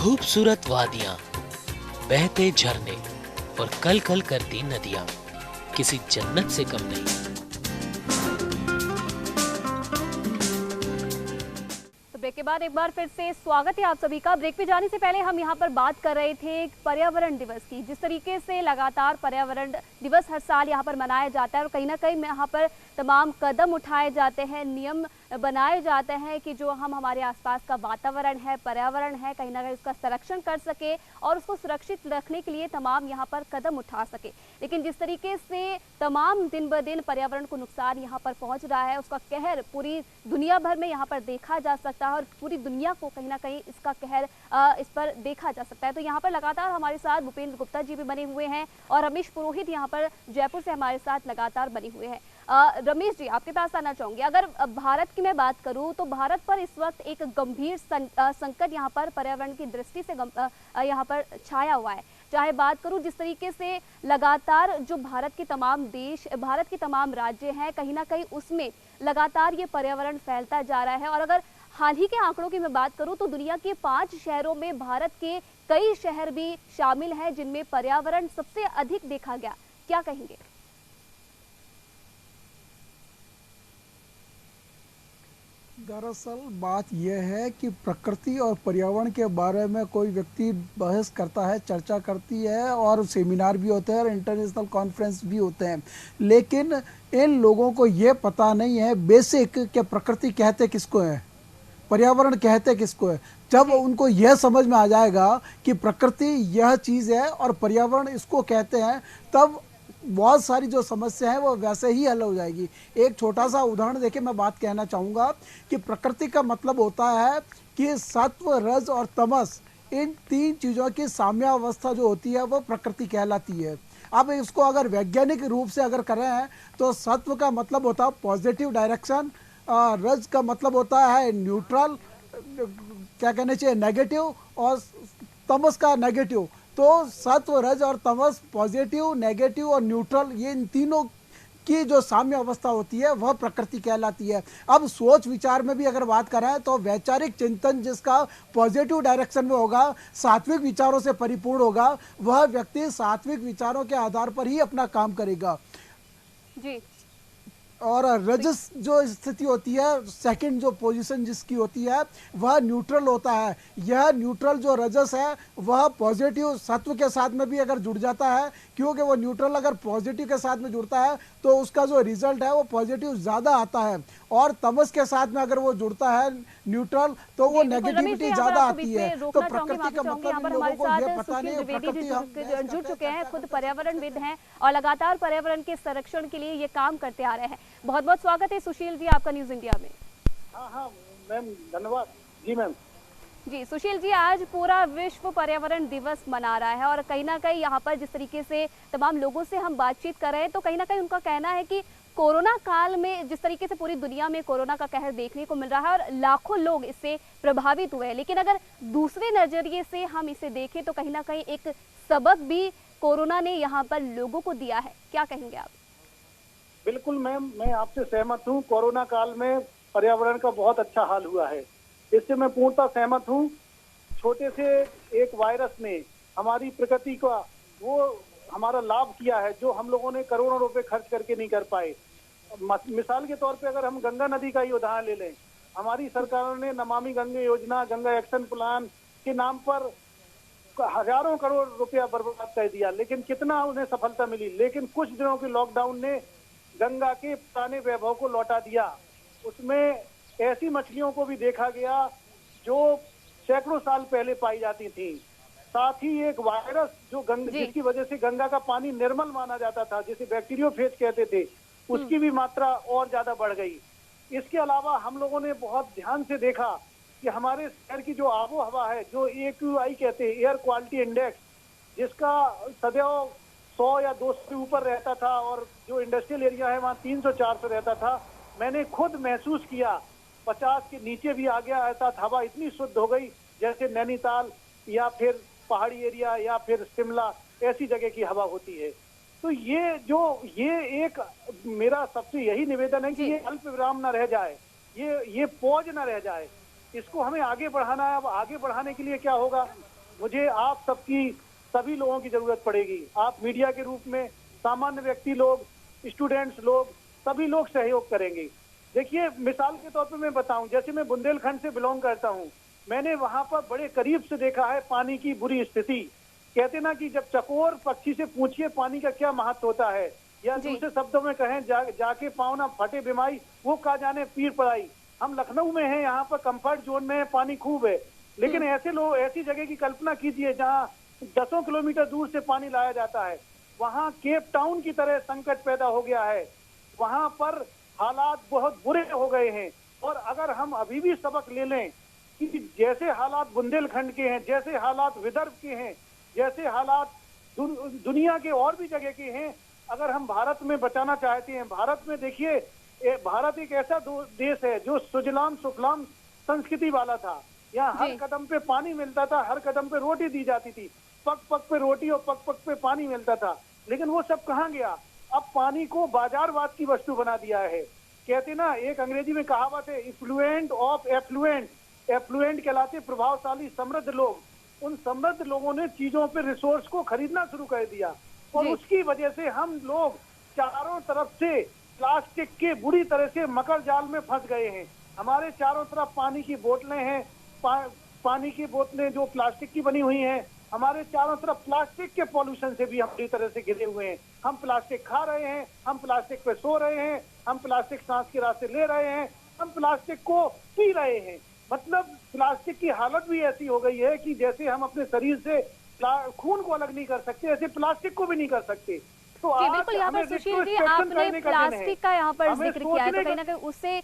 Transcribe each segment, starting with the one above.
खूबसूरत वादियां, बहते झरने और कल कल करती नदियां किसी जन्नत से कम नहीं। ब्रेक के बाद एक बार फिर से स्वागत है आप सभी का। ब्रेक पे जाने से पहले हम यहाँ पर बात कर रहे थे पर्यावरण दिवस की। जिस तरीके से लगातार पर्यावरण दिवस हर साल यहाँ पर मनाया जाता है और कहीं ना कहीं यहाँ पर तमाम कदम उठाए जाते हैं, नियम बनाए जाते हैं कि जो हम हमारे आसपास का वातावरण है, पर्यावरण है, कहीं ना कहीं उसका संरक्षण कर सके और उसको सुरक्षित रखने के लिए तमाम यहाँ पर कदम उठा सके। लेकिन जिस तरीके से तमाम दिन ब दिन पर्यावरण को नुकसान यहाँ पर पहुँच रहा है, उसका कहर पूरी दुनिया भर में यहाँ पर देखा जा सकता है और पूरी दुनिया को कहीं ना कहीं इसका कहर इस पर देखा जा सकता है। तो यहाँ पर लगातार हमारे साथ भूपेंद्र गुप्ता जी भी बने हुए हैं और रमेश पुरोहित यहाँ पर जयपुर से हमारे साथ लगातार बने हुए हैं। रमेश जी, आपके पास आना चाहूंगी। अगर भारत की मैं बात करूं तो भारत पर इस वक्त एक गंभीर संकट यहाँ पर पर्यावरण की दृष्टि से यहाँ पर छाया हुआ है। चाहे बात करूं जिस तरीके से लगातार जो भारत के तमाम देश, भारत के तमाम राज्य हैं, कहीं ना कहीं उसमें लगातार ये पर्यावरण फैलता जा रहा है। और अगर हाल ही के आंकड़ों की मैं बात करूं तो दुनिया के 5 शहरों में भारत के कई शहर भी शामिल हैं जिनमें पर्यावरण सबसे अधिक देखा गया। क्या कहेंगे? दरअसल बात यह है कि प्रकृति और पर्यावरण के बारे में कोई व्यक्ति बहस करता है, चर्चा करती है और सेमिनार भी होते हैं और इंटरनेशनल कॉन्फ्रेंस भी होते हैं, लेकिन इन लोगों को ये पता नहीं है बेसिक कि प्रकृति कहते किसको है, पर्यावरण कहते किसको है। जब उनको यह समझ में आ जाएगा कि प्रकृति यह चीज़ है और पर्यावरण इसको कहते हैं, तब बहुत सारी जो समस्या है वो वैसे ही हल हो जाएगी। एक छोटा सा उदाहरण देके मैं बात कहना चाहूँगा कि प्रकृति का मतलब होता है कि सत्व, रज और तमस, इन 3 चीज़ों की साम्यावस्था जो होती है वो प्रकृति कहलाती है। अब इसको अगर वैज्ञानिक रूप से अगर करें तो सत्व का मतलब होता है पॉजिटिव डायरेक्शन, रज का मतलब होता है न्यूट्रल, क्या कहना चाहिए, नेगेटिव, और तमस का नेगेटिव। तो सत्व, रज और तमस, पॉजिटिव, नेगेटिव और न्यूट्रल, ये इन तीनों की जो साम्य अवस्था होती है वह प्रकृति कहलाती है। अब सोच विचार में भी अगर बात करें तो वैचारिक चिंतन जिसका पॉजिटिव डायरेक्शन में होगा, सात्विक विचारों से परिपूर्ण होगा, वह व्यक्ति सात्विक विचारों के आधार पर ही अपना काम करेगा जी। और रजस जो स्थिति होती है, सेकंड जो पोजीशन जिसकी होती है वह न्यूट्रल होता है। यह न्यूट्रल जो रजस है वह पॉजिटिव सत्व के साथ में भी अगर जुड़ जाता है, क्योंकि वो न्यूट्रल अगर पॉजिटिव के साथ में जुड़ता है तो उसका जो रिजल्ट है वो पॉजिटिव ज़्यादा आता है, और तमस के साथ में अगर वो जुड़ता है न्यूट्रल तो वो नेगेटिविटी ज़्यादा आती है। तो प्रकृति का मतलब इन लोगों को ये पता नहीं है। प्रकृति हम जुड़ चुके हैं, खुद पर्यावरणविद हैं और लगातार पर्यावरण के संरक्षण के लिए ये काम करते आ रहे हैं। बहुत बहुत स्वागत है सुशील जी आपका न्यूज इंडिया में। हाँ मैम, धन्यवाद जी मैम। जी सुशील जी, आज पूरा विश्व पर्यावरण दिवस मना रहा है और कहीं ना कहीं यहाँ पर जिस तरीके से तमाम लोगों से हम बातचीत कर रहे हैं तो कहीं ना कहीं उनका कहना है कि कोरोना काल में जिस तरीके से पूरी दुनिया में कोरोना का कहर देखने को मिल रहा है और लाखों लोग इससे प्रभावित हुए हैं, लेकिन अगर दूसरे नजरिए से हम इसे देखें तो कहीं ना कहीं एक सबक भी कोरोना ने यहाँ पर लोगों को दिया है। क्या कहेंगे आप? बिल्कुल मैम, मैं आपसे सहमत हूँ। कोरोना काल में पर्यावरण का बहुत अच्छा हाल हुआ है, इससे मैं पूर्णतः सहमत हूँ। छोटे से एक वायरस ने हमारी प्रकृति का वो हमारा लाभ किया है जो हम लोगों ने करोड़ों रुपए खर्च करके नहीं कर पाए। मिसाल के तौर पे अगर हम गंगा नदी का ही उदाहरण ले लें, हमारी सरकारों ने नमामि गंगे योजना, गंगा एक्शन प्लान के नाम पर हजारों करोड़ रुपया बर्बाद कर दिया, लेकिन कितना उन्हें सफलता मिली। लेकिन कुछ दिनों के लॉकडाउन ने गंगा के पुराने वैभव को लौटा दिया। उसमें ऐसी मछलियों को भी देखा गया जो सैकड़ों साल पहले पाई जाती थी। साथ ही एक वायरस जो जिसकी वजह से गंगा का पानी निर्मल माना जाता था, जिसे बैक्टीरियोफेज कहते थे, उसकी भी मात्रा और ज्यादा बढ़ गई। इसके अलावा हम लोगों ने बहुत ध्यान से देखा कि हमारे शहर की जो आबो हवा है, जो AQI कहते हैं, एयर क्वालिटी इंडेक्स, जिसका सदैव 100 या 200 से ऊपर रहता था और जो इंडस्ट्रियल एरिया है वहाँ 300-400 रहता था। मैंने खुद महसूस किया 50 के नीचे भी आ गया। अर्थात हवा इतनी शुद्ध हो गई जैसे नैनीताल या फिर पहाड़ी एरिया या फिर शिमला ऐसी जगह की हवा होती है। तो ये एक मेरा सबसे यही निवेदन है कि ये अल्प विराम न रह जाए, ये पौज न रह जाए। इसको हमें आगे बढ़ाना है। अब आगे बढ़ाने के लिए क्या होगा, मुझे आप सबकी, सभी लोगों की जरूरत पड़ेगी। आप मीडिया के रूप में, सामान्य व्यक्ति लोग, स्टूडेंट्स लोग, सभी लोग सहयोग करेंगे। देखिए, मिसाल के तौर पे मैं बताऊं, जैसे मैं बुंदेलखंड से बिलोंग करता हूं, मैंने वहां पर बड़े करीब से देखा है पानी की बुरी स्थिति। कहते ना कि जब चकोर पक्षी से पूछिए पानी का क्या महत्व होता है, या दूसरे शब्दों में कहें जाके पाँव ना फटे बीमाई, वो का जाने पीर पड़ाई। हम लखनऊ में हैं, यहाँ पर कंफर्ट जोन में है, पानी खूब है, लेकिन ऐसे लोग, ऐसी जगह की कल्पना कीजिए जहाँ 10 किलोमीटर दूर से पानी लाया जाता है। वहाँ केप टाउन की तरह संकट पैदा हो गया है, वहाँ पर हालात बहुत बुरे हो गए हैं। और अगर हम अभी भी सबक ले लें कि जैसे हालात बुंदेलखंड के हैं, जैसे हालात विदर्भ के हैं, जैसे हालात दुनिया के और भी जगह के हैं, अगर हम भारत में बचाना चाहते हैं, भारत में देखिए, भारत एक ऐसा देश है जो सुजलाम सुफलाम संस्कृति वाला था। यहाँ हर कदम पे पानी मिलता था, हर कदम पे रोटी दी जाती थी, पग पग पे रोटी और पग पग पे पानी मिलता था। लेकिन वो सब कहाँ गया? अब पानी को बाजारवाद की वस्तु बना दिया है। कहते ना, एक अंग्रेजी में कहावत है, इफ्लुएंट ऑफ एफ्लुएंट। एफ्लुएंट कहलाते प्रभावशाली समृद्ध लोग। उन समृद्ध लोगों ने चीजों पे रिसोर्स को खरीदना शुरू कर दिया, और उसकी वजह से हम लोग चारों तरफ से प्लास्टिक के बुरी तरह से मकर जाल में फंस गए हैं। हमारे चारों तरफ पानी की बोतलें हैं, पानी की बोतलें जो प्लास्टिक की बनी हुई हैं। हमारे चारों तरफ प्लास्टिक के पॉल्यूशन से भी हम पूरी तरह से घिरे हुए हैं। हम प्लास्टिक खा रहे हैं, हम प्लास्टिक पे सो रहे हैं, हम प्लास्टिक सांस के रास्ते ले रहे हैं, हम प्लास्टिक को पी रहे हैं। मतलब प्लास्टिक की हालत भी ऐसी हो गई है कि जैसे हम अपने शरीर से खून को अलग नहीं कर सकते, ऐसे प्लास्टिक को भी नहीं कर सकते। तो जी बिल्कुल, यहाँ पर सुशील जी, आपने प्लास्टिक का यहाँ पर जिक्र किया है, तो कहीं ना कहीं उससे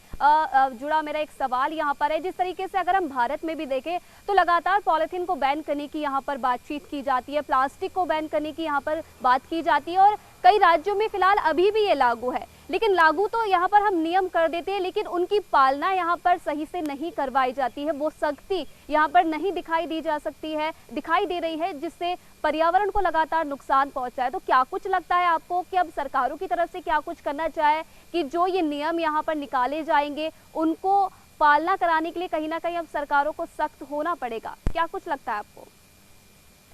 जुड़ा मेरा एक सवाल यहाँ पर है। जिस तरीके से अगर हम भारत में भी देखें तो लगातार पॉलिथीन को बैन करने की यहाँ पर बातचीत की जाती है, प्लास्टिक को बैन करने की यहाँ पर बात की जाती है, और कई राज्यों में फिलहाल अभी भी ये लागू है। लेकिन लागू तो यहाँ पर हम नियम कर देते हैं, लेकिन उनकी पालना यहाँ पर सही से नहीं करवाई जाती है, वो सख्ती यहाँ पर नहीं दिखाई दे रही है, जिससे पर्यावरण को लगातार नुकसान पहुंचा है। तो क्या कुछ लगता है आपको कि अब सरकारों की तरफ से क्या कुछ करना चाहे कि जो ये नियम यहाँ पर निकाले जाएंगे उनको पालना कराने के लिए कहीं ना कहीं अब सरकारों को सख्त होना पड़ेगा? क्या कुछ लगता है आपको?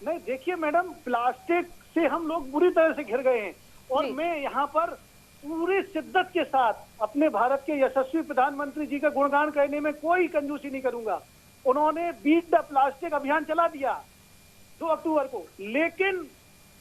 नहीं, देखिए मैडम, प्लास्टिक से हम लोग बुरी तरह से घिर गए हैं, और मैं यहाँ पर पूरी शिद्दत के साथ अपने भारत के यशस्वी प्रधानमंत्री जी का गुणगान करने में कोई कंजूसी नहीं करूंगा। उन्होंने बीट द प्लास्टिक अभियान चला दिया 2 अक्टूबर को। लेकिन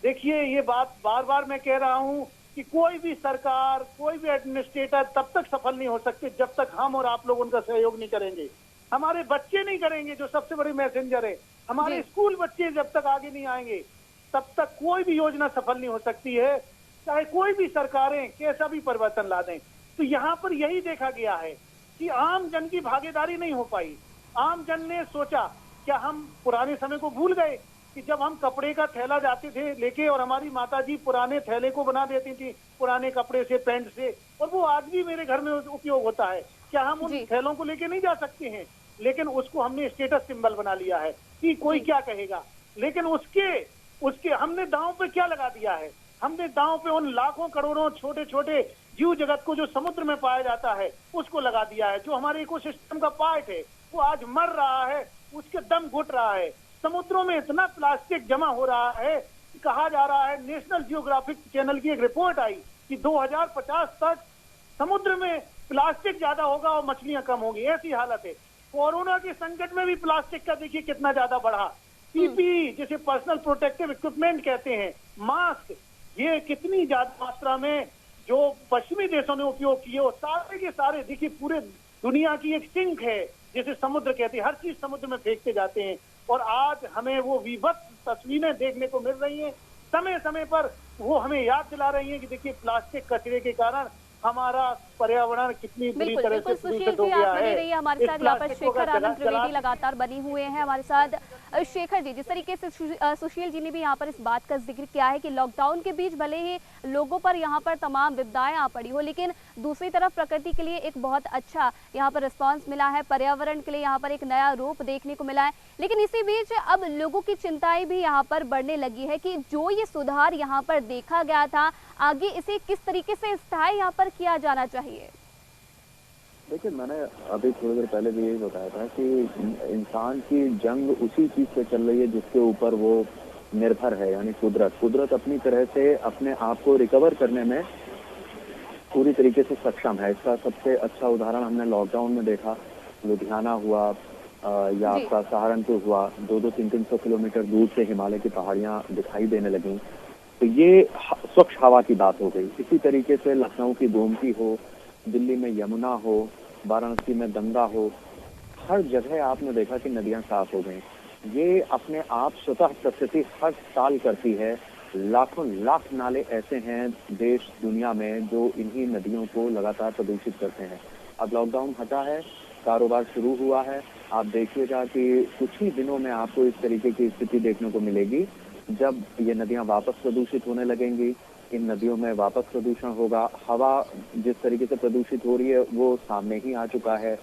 देखिए, ये बात बार बार मैं कह रहा हूं कि कोई भी सरकार, कोई भी एडमिनिस्ट्रेटर तब तक सफल नहीं हो सकते जब तक हम और आप लोग उनका सहयोग नहीं करेंगे। हमारे बच्चे नहीं करेंगे, जो सबसे बड़ी मैसेंजर है। हमारे स्कूल बच्चे जब तक आगे नहीं आएंगे तब तक कोई भी योजना सफल नहीं हो सकती है, चाहे कोई भी सरकारें कैसा भी परिवर्तन ला दें। तो यहाँ पर यही देखा गया है कि आम जन की भागीदारी नहीं हो पाई। आम जन ने सोचा, क्या हम पुराने समय को भूल गए कि जब हम कपड़े का थैला जाते थे लेके, और हमारी माताजी पुराने थैले को बना देती थी पुराने कपड़े से, पैंट से, और वो आज भी मेरे घर में उपयोग होता है। क्या हम उन थैलों को लेके नहीं जा सकते हैं? लेकिन उसको हमने स्टेटस सिंबल बना लिया है कि कोई क्या कहेगा। लेकिन उसके हमने दांव पे क्या लगा दिया है? हमने दांव पे उन लाखों करोड़ों छोटे छोटे जीव जगत को जो समुद्र में पाया जाता है उसको लगा दिया है। जो हमारे इकोसिस्टम का पार्ट है वो आज मर रहा है, उसके दम घुट रहा है। समुद्रों में इतना प्लास्टिक जमा हो रहा है, कहा जा रहा है, नेशनल जियोग्राफिक चैनल की एक रिपोर्ट आई कि 2050 तक समुद्र में प्लास्टिक ज्यादा होगा और मछलियां कम होंगी। ऐसी हालत है। कोरोना के संकट में भी प्लास्टिक का देखिए कितना ज्यादा बढ़ा। पीपीई, जिसे पर्सनल प्रोटेक्टिव इक्विपमेंट कहते हैं, मास्क, ये कितनी ज्यादा मात्रा में जो पश्चिमी देशों ने उपयोग किए, और सारे के सारे देखिए पूरे दुनिया की एक सिंक है जिसे समुद्र कहते हैं। हर चीज समुद्र में फेंकते जाते हैं, और आज हमें वो विभत्स तस्वीरें देखने को मिल रही हैं। समय समय पर वो हमें याद दिला रही हैं कि देखिए प्लास्टिक कचरे के कारण हमारा पर्यावरण कितनी बुरी तरह से प्रदूषित हो गया है। हमारे साथ यहाँ पर शेखर आनंद त्रिवेदी लगातार बने हुए हैं हमारे साथ। शेखर जी, जिस तरीके से सुशील जी ने भी यहाँ पर इस बात का जिक्र किया है कि लॉकडाउन के बीच भले ही लोगों पर यहाँ पर तमाम विपदाएं आ पड़ी हो, लेकिन दूसरी तरफ प्रकृति के लिए एक बहुत अच्छा यहाँ पर रिस्पांस मिला है, पर्यावरण के लिए यहाँ पर एक नया रूप देखने को मिला है। लेकिन इसी बीच अब लोगों की चिंताएं भी यहाँ पर बढ़ने लगी है कि जो ये सुधार यहाँ पर देखा गया था, आगे इसे किस तरीके से स्थायी यहाँ पर किया जाना चाहिए। देखिए, मैंने अभी थोड़ी देर पहले भी यही बताया था कि इंसान की जंग उसी चीज से चल रही है जिसके ऊपर वो निर्भर है, यानी कुदरत अपनी तरह से अपने आप को रिकवर करने में पूरी तरीके से सक्षम है। इसका सबसे अच्छा उदाहरण हमने लॉकडाउन में देखा। लुधियाना हुआ या आपका सहारनपुर हुआ, 200-300 किलोमीटर दूर से हिमालय की पहाड़ियां दिखाई देने लगी। तो ये स्वच्छ हवा की बात हो गई। इसी तरीके से लखनऊ की गोमती हो, दिल्ली में यमुना हो, वाराणसी में गंगा हो, हर जगह आपने देखा कि नदियां साफ हो गई। ये अपने आप स्वतः प्रकृति हर साल करती है। लाखों लाख नाले ऐसे हैं देश दुनिया में जो इन्हीं नदियों को लगातार प्रदूषित करते हैं। अब लॉकडाउन हटा है, कारोबार शुरू हुआ है। आप देखिएगा कि कुछ ही दिनों में आपको इस तरीके की स्थिति देखने को मिलेगी जब ये नदियां वापस प्रदूषित होने लगेंगी। इन नदियों में वापस प्रदूषण होगा। हवा जिस तरीके से प्रदूषित हो रही है वो सामने ही आ चुका है।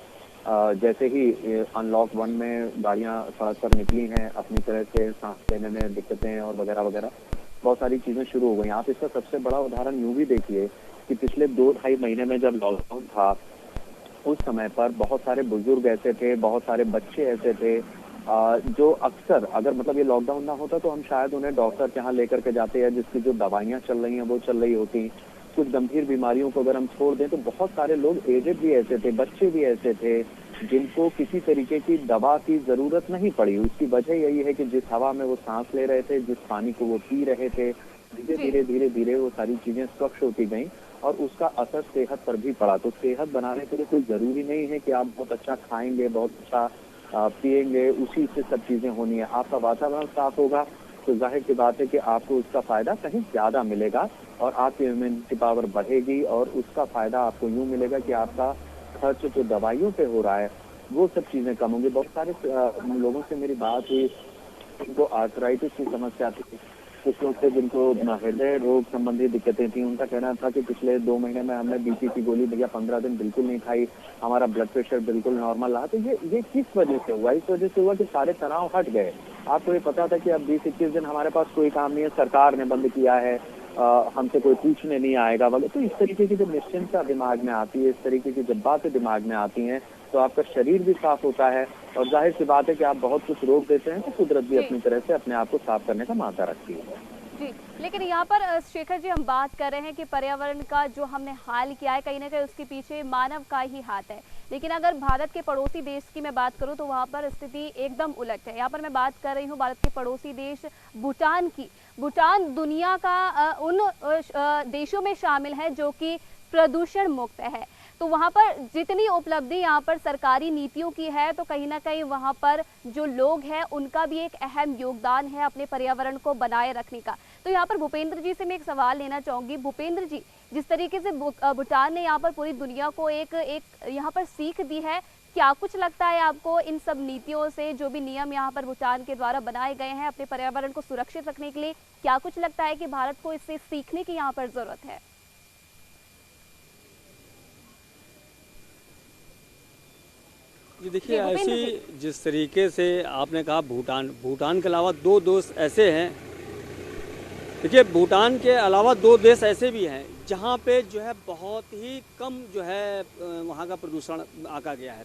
जैसे ही अनलॉक 1 में गाड़ियां सड़क पर निकली हैं, अपनी तरह से सांस लेने में दिक्कतें और वगैरह वगैरह बहुत सारी चीजें शुरू हो गई। आप इसका सबसे बड़ा उदाहरण यूं भी देखिए कि पिछले 2-2.5 महीने में जब लॉकडाउन था, उस समय पर बहुत सारे बुजुर्ग ऐसे थे, बहुत सारे बच्चे ऐसे थे जो अक्सर, अगर मतलब ये लॉकडाउन ना होता तो हम शायद उन्हें डॉक्टर के यहाँ लेकर के जाते हैं, जिसकी जो दवाइयाँ चल रही हैं वो चल रही होती। कुछ गंभीर बीमारियों को अगर हम छोड़ दें तो बहुत सारे लोग एजेड भी ऐसे थे, बच्चे भी ऐसे थे जिनको किसी तरीके की दवा की जरूरत नहीं पड़ी। उसकी वजह यही है कि जिस हवा में वो सांस ले रहे थे, जिस पानी को वो पी रहे थे, धीरे धीरे वो सारी चीजें स्वच्छ होती गई और उसका असर सेहत पर भी पड़ा। तो सेहत बनाने के लिए कोई जरूरी नहीं है कि आप बहुत अच्छा खाएंगे, बहुत अच्छा पिएंगे, उसी से सब चीजें होनी है। आपका वातावरण साफ होगा तो जाहिर सी बात है कि आपको उसका फायदा कहीं ज्यादा मिलेगा और आपकी इम्यूनिटी पावर बढ़ेगी और उसका फायदा आपको यूं मिलेगा कि आपका खर्च जो दवाइयों पे हो रहा है वो सब चीजें कम होंगी। बहुत सारे लोगों से मेरी बात हुई, उनको आर्थराइटिस की समस्या थी, कुछ लोग थे जिनको हृदय रोग संबंधी दिक्कतें थी। उनका कहना था कि पिछले 2 महीने में हमने बीपी की गोली भैया 15 दिन बिल्कुल नहीं खाई, हमारा ब्लड प्रेशर बिल्कुल नॉर्मल रहा। तो ये किस वजह से हुआ? इस वजह से हुआ कि सारे तनाव हट गए। आपको ये पता था कि अब 20-21 दिन हमारे पास कोई काम नहीं है, सरकार ने बंद किया है, हमसे कोई पूछने नहीं आएगा वगैरह। तो इस तरीके की जब निश्चिंतता दिमाग में आती है, इस तरीके की जब बातें दिमाग में आती हैं तो आपका शरीर भी साफ होता है और जाहिर सी बात है कि आप बहुत कुछ रोक देते हैं तो कुदरत भी अपनी तरह से अपने आप को साफ करने का मादा रखती है। जी, लेकिन यहाँ पर शेखर जी हम बात कर रहे हैं कि पर्यावरण का जो हमने हाल किया है, कहीं ना कहीं उसके पीछे मानव का ही हाथ है। लेकिन अगर भारत के पड़ोसी देश की मैं बात करूँ तो वहाँ पर स्थिति एकदम उलट है। यहाँ पर मैं बात कर रही हूँ भारत के पड़ोसी देश भूटान की। भूटान दुनिया का उन देशों में शामिल है जो कि प्रदूषण मुक्त है। तो वहाँ पर जितनी उपलब्धि यहाँ पर सरकारी नीतियों की है, तो कहीं ना कहीं वहाँ पर जो लोग हैं उनका भी एक अहम योगदान है अपने पर्यावरण को बनाए रखने का। तो यहाँ पर भूपेंद्र जी से मैं एक सवाल लेना चाहूँगी। भूपेंद्र जी, जिस तरीके से भूटान ने यहाँ पर पूरी दुनिया को एक यहाँ पर सीख दी है, क्या कुछ लगता है आपको इन सब नीतियों से, जो भी नियम यहाँ पर भूटान के द्वारा बनाए गए हैं अपने पर्यावरण को सुरक्षित रखने के लिए, क्या कुछ लगता है कि भारत को इससे सीखने की यहाँ पर जरूरत है? जी देखिए, ऐसी जिस तरीके से आपने कहा भूटान के अलावा 2 देश ऐसे हैं। देखिए, भूटान के अलावा 2 देश ऐसे भी हैं जहाँ पे जो है बहुत ही कम जो है वहाँ का प्रदूषण आका गया है।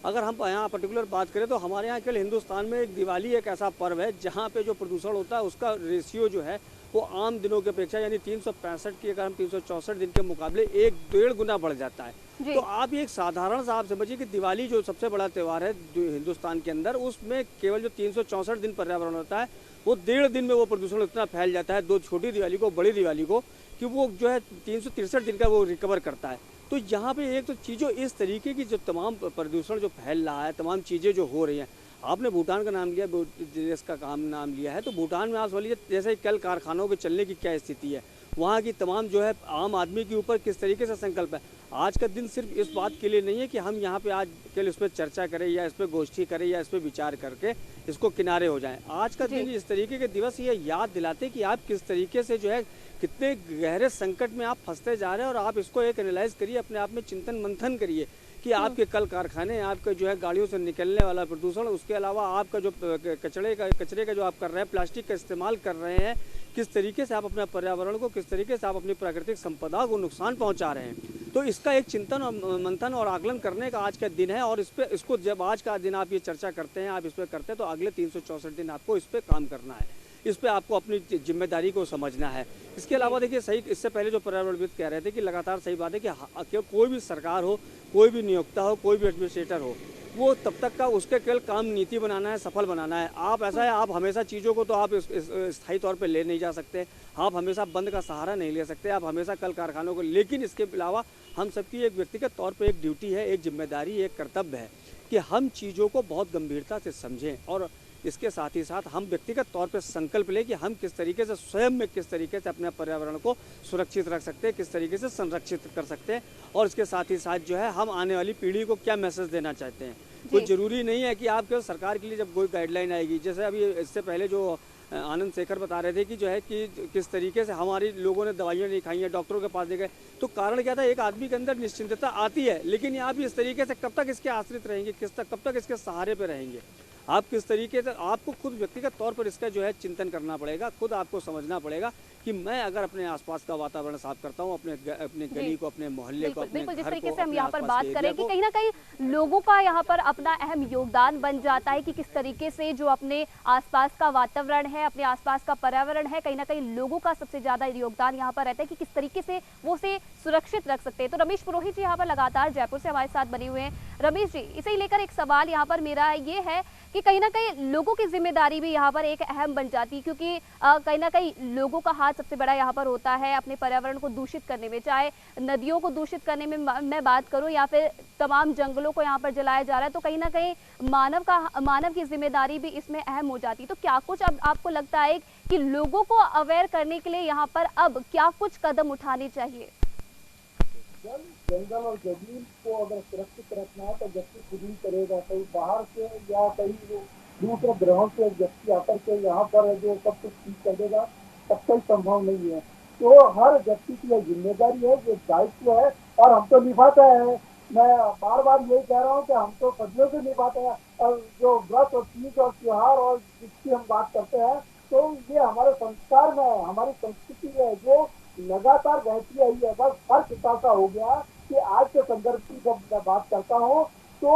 अगर हम यहाँ पर्टिकुलर बात करें तो हमारे यहाँ केवल हिंदुस्तान में दिवाली एक ऐसा पर्व है जहाँ पे जो प्रदूषण होता है उसका रेशियो जो है वो आम दिनों की अपेक्षा, यानी 365 की अगर हम 364 दिन के मुकाबले 1-1.5 गुना बढ़ जाता है। तो आप ये एक साधारण सा आप समझिए कि दिवाली जो सबसे बड़ा त्यौहार है हिंदुस्तान के अंदर, उसमें केवल जो 364 दिन पर्यावरण होता है वो 1.5 दिन में वो प्रदूषण इतना फैल जाता है, 2 छोटी दिवाली को बड़ी दिवाली को, कि वो जो है 363 दिन का वो रिकवर करता है। तो यहाँ पे एक तो चीज़ों इस तरीके की जो तमाम प्रदूषण जो फैल रहा है, तमाम चीज़ें जो हो रही हैं, आपने भूटान का नाम लिया, देश का काम नाम लिया है, तो भूटान में आप समझिए जैसे कल कारखानों के चलने की क्या स्थिति है, वहाँ की तमाम जो है आम आदमी के ऊपर किस तरीके से संकल्प है। आज का दिन सिर्फ इस बात के लिए नहीं है कि हम यहाँ पे आज केवल इस पर चर्चा करें या इस पर गोष्ठी करें या इस पर विचार करके इसको किनारे हो जाएं। आज का दिन इस तरीके के दिवस ये याद दिलाते कि आप किस तरीके से जो है कितने गहरे संकट में आप फंसते जा रहे हैं, और आप इसको एक एनालाइज करिए, अपने आप में चिंतन मंथन करिए कि आपके कल कारखाने, आपके जो है गाड़ियों से निकलने वाला प्रदूषण, उसके अलावा आपका जो कचरे का जो आप कर रहे हैं, प्लास्टिक का इस्तेमाल कर रहे हैं, किस तरीके से आप अपने पर्यावरण को, किस तरीके से आप अपनी प्राकृतिक संपदा को नुकसान पहुंचा रहे हैं। तो इसका एक चिंतन और मंथन और आकलन करने का आज का दिन है। और इसको जब आज का दिन आप ये चर्चा करते हैं, आप इस पर करते हैं, तो अगले 364 दिन आपको इस पर काम करना है, इस पे आपको अपनी जिम्मेदारी को समझना है। इसके अलावा देखिए, सही इससे पहले जो पर्यावरणविद कह रहे थे कि लगातार सही बात है कि कोई भी सरकार हो, कोई भी नियोक्ता हो, कोई भी एडमिनिस्ट्रेटर हो, वो तब तक का उसके केवल काम नीति बनाना है, सफल बनाना है। आप ऐसा है, आप हमेशा चीज़ों को तो आप स्थायी तौर पे ले नहीं जा सकते, आप हमेशा बंद का सहारा नहीं ले सकते, आप हमेशा कल कारखानों को, लेकिन इसके अलावा हम सबकी एक व्यक्तिगत तौर पे एक ड्यूटी है, एक जिम्मेदारी, एक कर्तव्य है कि हम चीज़ों को बहुत गंभीरता से समझें और इसके साथ ही साथ हम व्यक्तिगत तौर पे संकल्प लें कि हम किस तरीके से स्वयं में किस तरीके से अपने पर्यावरण को सुरक्षित रख सकते हैं, किस तरीके से संरक्षित कर सकते हैं, और इसके साथ ही साथ जो है हम आने वाली पीढ़ी को क्या मैसेज देना चाहते हैं। कोई ज़रूरी नहीं है कि आप केवल सरकार के लिए जब कोई गाइडलाइन आएगी, जैसे अभी इससे पहले जो आनंद शेखर बता रहे थे कि जो है कि किस तरीके से हमारी लोगों ने दवाइयाँ नहीं खाई हैं, डॉक्टरों के पास नहीं गए, तो कारण क्या था, एक आदमी के अंदर निश्चिंतता आती है, लेकिन आप इस तरीके से कब तक इसके आश्रित रहेंगे, कब तक इसके सहारे पर रहेंगे। आप किस तरीके से, आपको खुद व्यक्तिगत तौर पर इसका जो है चिंतन करना पड़ेगा, खुद आपको समझना पड़ेगा कि मैं अगर अपने आसपास का वातावरण साफ करता हूँ, अपने गली को, अपने मोहल्ले को, अपने बिल्कुल, जिस घर तरीके को, से हम अपने यहाँ पर आसपास बात के करें एरिया कि को, कहीं ना कहीं लोगों का यहाँ पर अपना अहम योगदान बन जाता है कि किस तरीके से जो अपने आसपास का वातावरण है, अपने आसपास का पर्यावरण है, कहीं ना कहीं लोगों का सबसे ज्यादा योगदान यहाँ पर रहता है कि किस तरीके से वो उसे सुरक्षित रख सकते हैं। तो रमेश पुरोहित जी यहाँ पर लगातार जयपुर से हमारे साथ बने हुए हैं। रमेश जी, इसे लेकर एक सवाल यहाँ पर मेरा ये है कि कहीं ना कहीं लोगों की जिम्मेदारी भी यहाँ पर एक अहम बन जाती है, क्योंकि कहीं ना कहीं लोगों का हाथ सबसे बड़ा यहाँ पर होता है अपने पर्यावरण को दूषित करने में, चाहे नदियों को दूषित करने में मैं बात करूँ या फिर तमाम जंगलों को यहाँ पर जलाया जा रहा है, तो कहीं ना कहीं मानव की जिम्मेदारी भी इसमें अहम हो जाती है। तो क्या कुछ अब आपको लगता है कि लोगों को अवेयर करने के लिए यहाँ पर अब क्या कुछ कदम उठाने चाहिए? जंगल और जमीन को अगर सुरक्षित रखना है तो व्यक्ति खुद ही करेगा, कहीं बाहर से या कहीं दूसरे ग्रहों से व्यक्ति आकर के यहाँ पर जो सब कुछ ठीक कर देगा, तब तक संभव नहीं है। तो हर व्यक्ति की यह जिम्मेदारी है, ये दायित्व है, और हम तो निभाते हैं। मैं बार बार यही कह रहा हूँ कि हम तो सदियों से निभाते हैं, और जो व्रत और तीज और त्योहार और जिसकी हम बात करते हैं, तो ये हमारे संस्कार में है, हमारी संस्कृति है जो लगातार बहती आई है। बस फर्क इतना हो गया कि आज के संदर्भ की जब मैं बात करता हूँ तो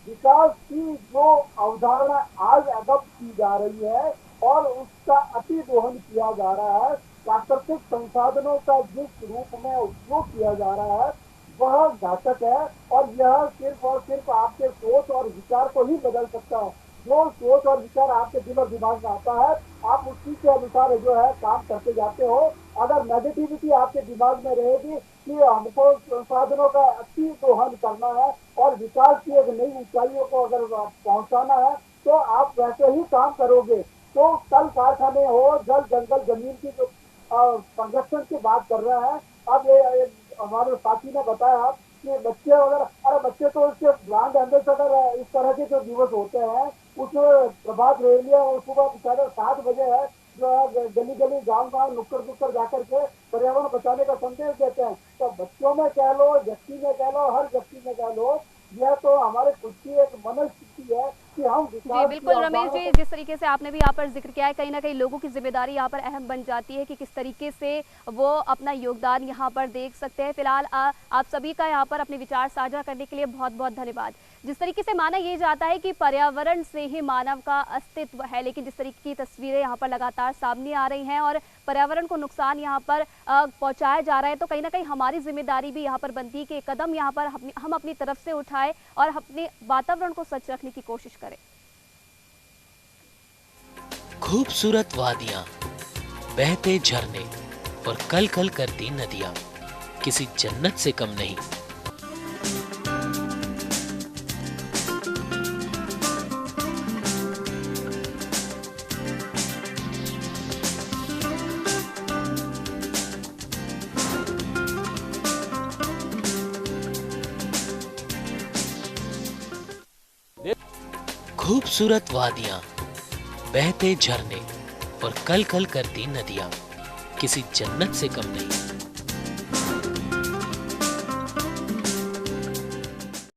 विकास की जो अवधारणा आज अडॉप्ट की जा रही है और उसका अति दोहन किया जा रहा है, प्राकृतिक संसाधनों का जिस रूप में उपयोग किया जा रहा है वह घातक है, और यह सिर्फ और सिर्फ आपके सोच और विचार को ही बदल सकता है। जो सोच और विचार आपके दिल और दिमाग में आता है, आप उसी के अनुसार जो है काम करते जाते हो। अगर नेगेटिविटी आपके दिमाग में रहेगी कि हमको संसाधनों का अति दोहन करना है और विकास की एक नई ऊंचाइयों को अगर पहुंचाना है, तो आप वैसे ही काम करोगे। तो कल कारखाने हो, जल जंगल जमीन की जो संरक्षण की बात कर रहा है, अब ये हमारे साथी ने बताया कि बच्चे वगैरह, अरे बच्चे तो उसके ब्रांड एम्बेसडर, इस तरह के जो दिवस होते हैं उसमें प्रभात रैलियां और सुबह 7:30 बजे है जो है गली गली गांव नुक्कड़ जाकर के पर्यावरण बचाने का संदेश देते हैं। तो बच्चों में कह लो, व्यक्ति में कह लो, हर व्यक्ति में कह लो, यह तो हमारे खुद की एक मनस्थिति है कि हम जी बिल्कुल रमेश जी, जिस तरीके से आपने भी यहाँ पर जिक्र किया है, कहीं ना कहीं लोगों की जिम्मेदारी यहाँ पर अहम बन जाती है कि किस तरीके से वो अपना योगदान यहाँ पर देख सकते हैं। फिलहाल आप सभी का यहाँ पर अपने विचार साझा करने के लिए बहुत बहुत धन्यवाद। जिस तरीके से माना ये जाता है कि पर्यावरण से ही मानव का अस्तित्व है, लेकिन जिस तरीके की तस्वीरें यहाँ पर लगातार सामने आ रही हैं और पर्यावरण को नुकसान यहाँ पर पहुँचाया जा रहा है, तो कहीं ना कहीं हमारी जिम्मेदारी भी यहाँ पर बनती है कि कदम यहाँ पर हम अपनी तरफ से उठाएं और अपने वातावरण को स्वच्छ रखने की कोशिश करें। खूबसूरत वादियां, बहते झरने और कल कल करती नदियां किसी जन्नत से कम नहीं। खूबसूरत वादियां, बहते झरने और कल कल करती नदियां किसी जन्नत से कम नहीं।